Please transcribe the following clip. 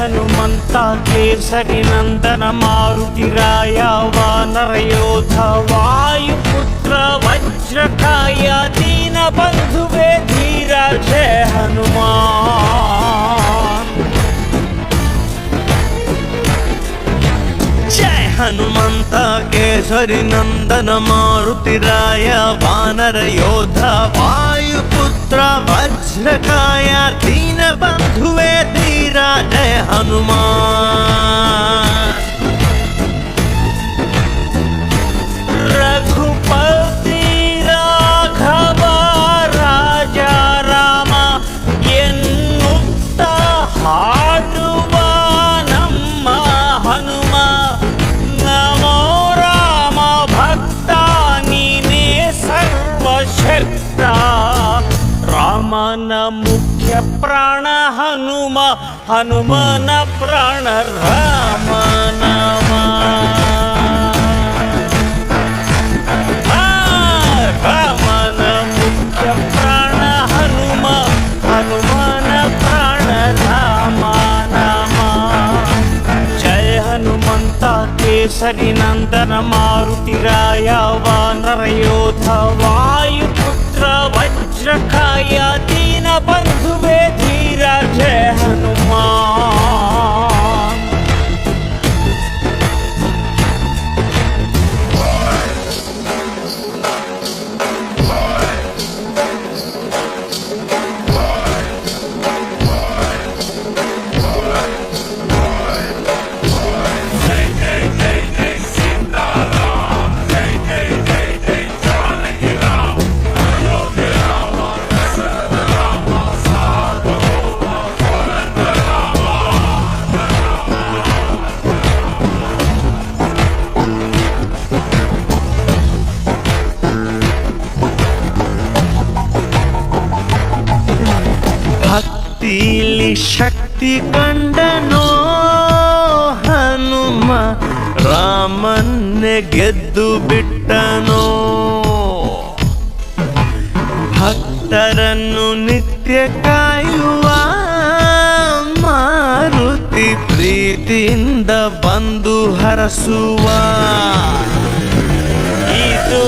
ಹನುಮಂತ ಕೇಸರಿ ನಂದನ ಮಾರುತಿರಾಯ ವಾನರ ಯೋಧ ವಾಯುಪುತ್ರ ವಜ್ರಕಾಯ ದೀನ ಬಂಧುವೇ ಧೀರ ಜಯ ಹನುಮಾನ್. ಜಯ ಹನುಮಂತ ಕೇಸರಿ ನಂದನ ಮಾರುತಿರಾಯ ವಾನರ ಯೋಧ ವಾಯುಪುತ್ರ ವಜ್ರಕಾಯ ದೀನ ಬಂಧುವೇ ಧೀರ ಜಯ ಹನುಮಾನ್. ರಘುಪತಿ ರಾಘವ ರಾಜ ರಾಮ ಎನ್ನುತ್ತ ಹಾಡುವ ನಮ್ಮ ಹನುಮ. ನಮೋ ರಾಮ ಭಕ್ತ ನೀನೇ ಸರ್ವಶಕ್ತ. ರಾಮನ ಮುಖ್ಯ ಪ್ರಾಣ ಹನುಮ, ಹನುಮನ ಪ್ರಾಣ ರಾಮ ನಾಮ. ರಾಮನ ಮುಖ್ಯ ಪ್ರಾಣ ಹನುಮ, ಹನುಮನ ಪ್ರಾಣ ರಾಮ ನಾಮ. ಜಯ ಹನುಮಂತ ಕೇಸರಿ ನಂದನ ಮಾರುತಿರಾಯ ವಾನರ ಯೋಧ ವಾಯುಪುತ್ರ ವಜ್ರಕಾಯ ದೀನ ಬಂಧುವೇ ಧೀರ ಜಯ ಹನುಮಾನ್. ಭಕ್ತಿಲಿ ಶಕ್ತಿ ಕಂಡನೋ ಹನುಮ, ರಾಮನ್ನೇ ಗೆದ್ದು ಬಿಟ್ಟನೋ. ಭಕ್ತರನ್ನು ನಿತ್ಯ ಕಾಯುವ ಮಾರುತಿ ಪ್ರೀತಿಯಿಂದ ಬಂದು ಹರಸುವ. ಇದು